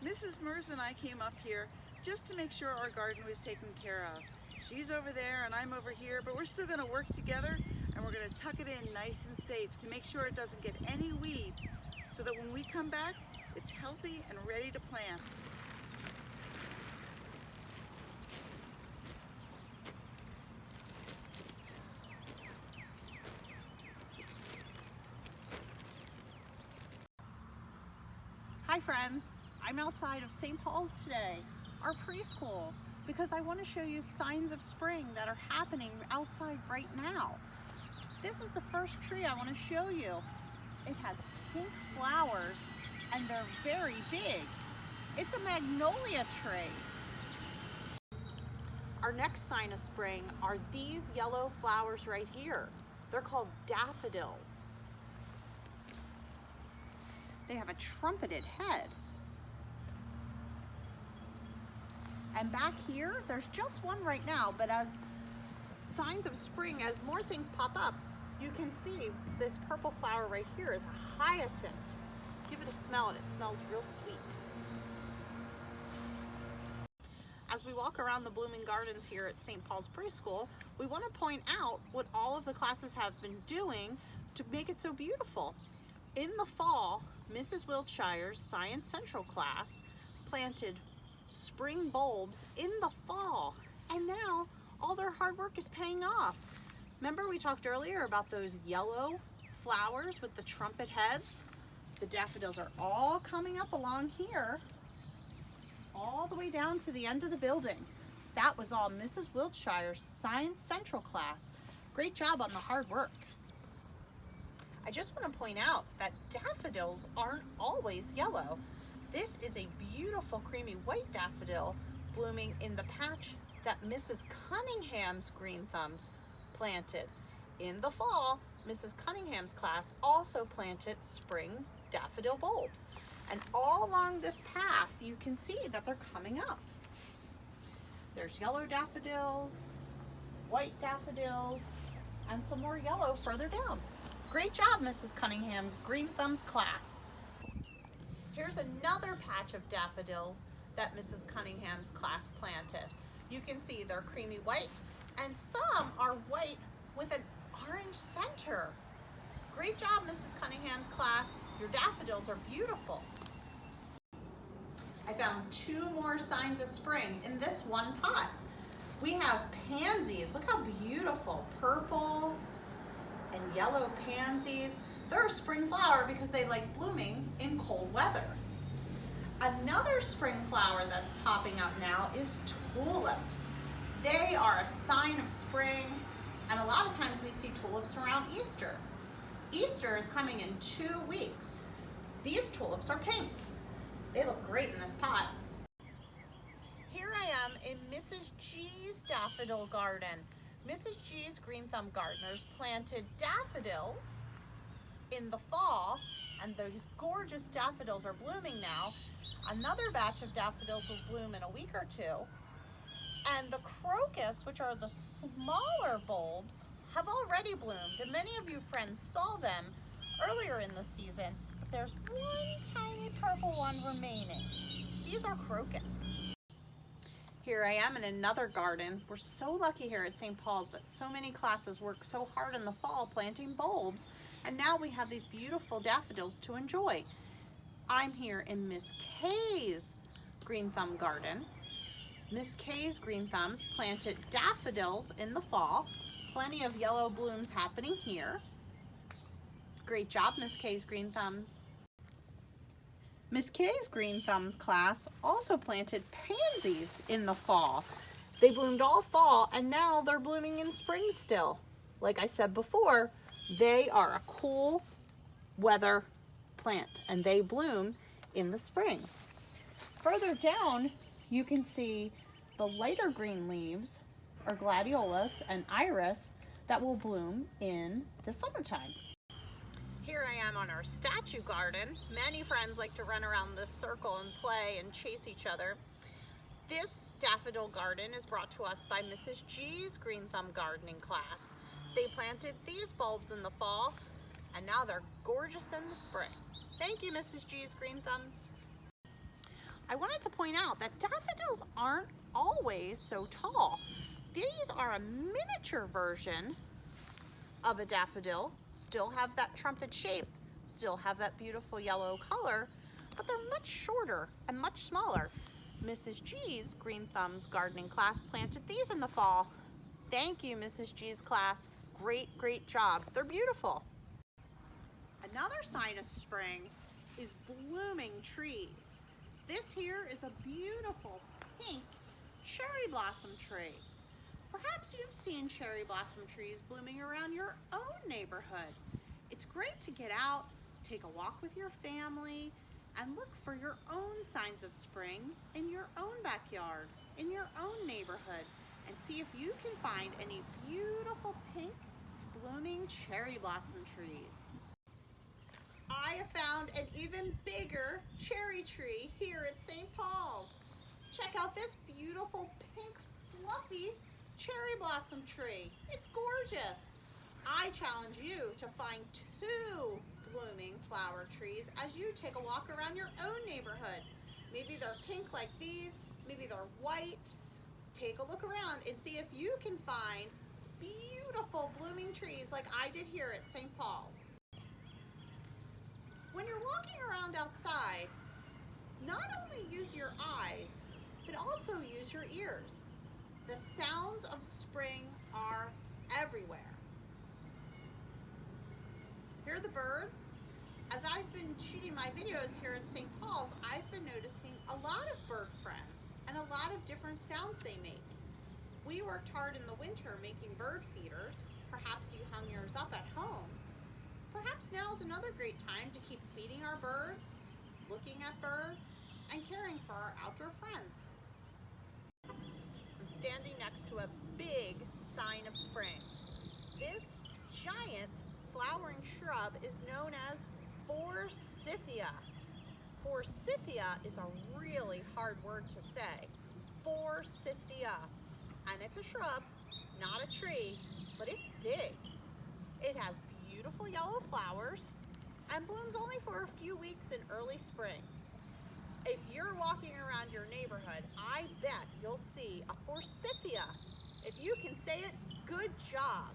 Mrs. Mers and I came up here just to make sure our garden was taken care of. She's over there and I'm over here, but we're still going to work together and we're going to tuck it in nice and safe to make sure it doesn't get any weeds so that when we come back, it's healthy and ready to plant. Hi friends, I'm outside of St. Paul's today, our preschool, because I want to show you signs of spring that are happening outside right now. This is the first tree I want to show you. It has pink flowers and they're very big. It's a magnolia tree. Our next sign of spring are these yellow flowers right here. They're called daffodils. They have a trumpeted head. And back here, there's just one right now, but as signs of spring, as more things pop up, you can see this purple flower right here is a hyacinth. Give it a smell and it smells real sweet. As we walk around the blooming gardens here at St. Paul's Preschool, we want to point out what all of the classes have been doing to make it so beautiful. In the fall, Mrs. Wiltshire's Science Central class planted spring bulbs in the fall, and now all their hard work is paying off. Remember we talked earlier about those yellow flowers with the trumpet heads? The daffodils are all coming up along here, all the way down to the end of the building. That was all Mrs. Wiltshire's Science Central class. Great job on the hard work. I just want to point out that daffodils aren't always yellow. This is a beautiful creamy white daffodil blooming in the patch that Mrs. Cunningham's green thumbs planted. In the fall, Mrs. Cunningham's class also planted spring daffodil bulbs. And all along this path, you can see that they're coming up. There's yellow daffodils, white daffodils, and some more yellow further down. Great job, Mrs. Cunningham's green thumbs class. Here's another patch of daffodils that Mrs. Cunningham's class planted. You can see they're creamy white, and some are white with an orange center. Great job, Mrs. Cunningham's class. Your daffodils are beautiful. I found two more signs of spring in this one pot. We have pansies. Look how beautiful. Purple and yellow pansies. They're a spring flower because they like blooming in cold weather. Another spring flower that's popping up now is tulips. They are a sign of spring, and a lot of times we see tulips around Easter. Easter is coming in 2 weeks. These tulips are pink. They look great in this pot. Here I am in Mrs. G's daffodil garden. Mrs. G's green thumb gardeners planted daffodils in the fall, and those gorgeous daffodils are blooming now. Another batch of daffodils will bloom in a week or two. And the crocus, which are the smaller bulbs, have already bloomed, and many of you friends saw them earlier in the season, but there's one tiny purple one remaining. These are crocus. Here I am in another garden. We're so lucky here at St. Paul's that so many classes work so hard in the fall planting bulbs, and now we have these beautiful daffodils to enjoy. I'm here in Miss Kay's green thumb garden. Miss Kay's green thumbs planted daffodils in the fall. Plenty of yellow blooms happening here. Great job, Miss Kay's green thumbs. Miss Kay's green thumb class also planted pansies in the fall. They bloomed all fall, and now they're blooming in spring still. Like I said before, they are a cool weather plant, and they bloom in the spring. Further down, you can see the lighter green leaves are gladiolas and iris that will bloom in the summertime. Here I am on our statue garden. Many friends like to run around this circle and play and chase each other. This daffodil garden is brought to us by Mrs. G's green thumb gardening class. They planted these bulbs in the fall, and now they're gorgeous in the spring. Thank you, Mrs. G's green thumbs. I wanted to point out that daffodils aren't always so tall. These are a miniature version of a daffodil, still have that trumpet shape, still have that beautiful yellow color, but they're much shorter and much smaller. Mrs. G's Green Thumbs gardening class planted these in the fall. Thank you, Mrs. G's class. Great, great job. They're beautiful. Another sign of spring is blooming trees. This here is a beautiful pink cherry blossom tree. Perhaps you've seen cherry blossom trees blooming around your own neighborhood. It's great to get out, take a walk with your family, and look for your own signs of spring in your own backyard, in your own neighborhood, and see if you can find any beautiful pink blooming cherry blossom trees. I have found an even bigger cherry tree here at St. Paul's. Check out this beautiful pink fluffy cherry blossom tree. It's gorgeous. I challenge you to find 2 blooming flower trees as you take a walk around your own neighborhood. Maybe they're pink like these, maybe they're white. Take a look around and see if you can find beautiful blooming trees like I did here at St. Paul's. When you're walking around outside, not only use your eyes, but also use your ears. The sounds of spring are everywhere. Hear the birds? As I've been shooting my videos here at St. Paul's, I've been noticing a lot of bird friends and a lot of different sounds they make. We worked hard in the winter making bird feeders. Perhaps you hung yours up at home. Perhaps now is another great time to keep feeding our birds, looking at birds, and caring for our outdoor friends. I'm standing next to a big sign of spring. This giant flowering shrub is known as Forsythia. Forsythia is a really hard word to say. Forsythia. And it's a shrub, not a tree, but it's big. It has beautiful yellow flowers and blooms only for a few weeks in early spring. If you're walking around your neighborhood, I bet you'll see a Forsythia. If you can say it, good job.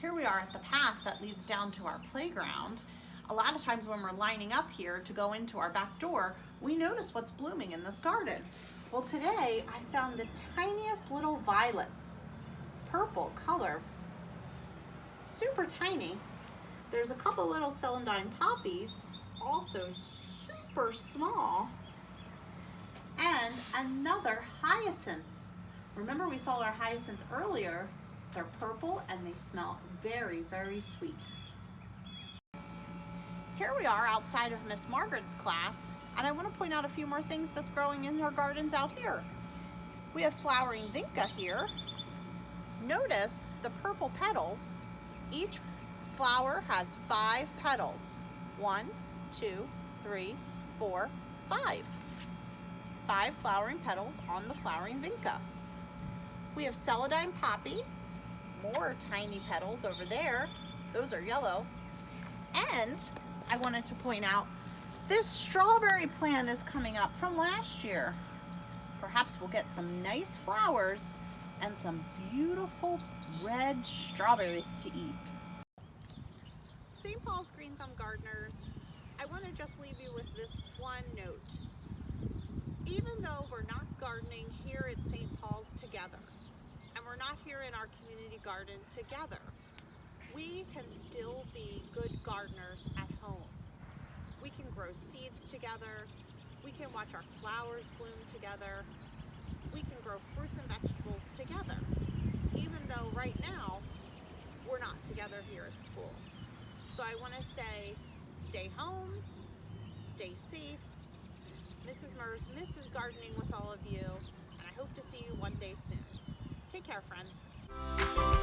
Here we are at the path that leads down to our playground. A lot of times when we're lining up here to go into our back door, we notice what's blooming in this garden. Well, today I found the tiniest little violets, purple color, super tiny. There's a couple little celandine poppies, also super small, and another hyacinth. Remember we saw our hyacinth earlier? They're purple and they smell very, very sweet. Here we are outside of Miss Margaret's class, and I want to point out a few more things that's growing in her gardens out here. We have flowering VINCA here. Notice the purple petals. Each flower has 5 petals. 1, 2, 3, 4, 5. 5 flowering petals on the flowering VINCA. We have celandine poppy. More tiny petals over there. Those are yellow. And I wanted to point out this strawberry plant is coming up from last year. Perhaps we'll get some nice flowers and some beautiful red strawberries to eat. St. Paul's Green Thumb Gardeners, I want to just leave you with this one note. Even though we're not gardening here at St. Paul's together, and we're not here in our community garden together, we can still be good gardeners at home. We can grow seeds together. We can watch our flowers bloom together. We can grow fruits and vegetables together, even though right now we're not together here at school. So I want to say, stay home, stay safe. Mrs. Mers misses gardening with all of you, and I hope to see you one day soon. Take care, friends.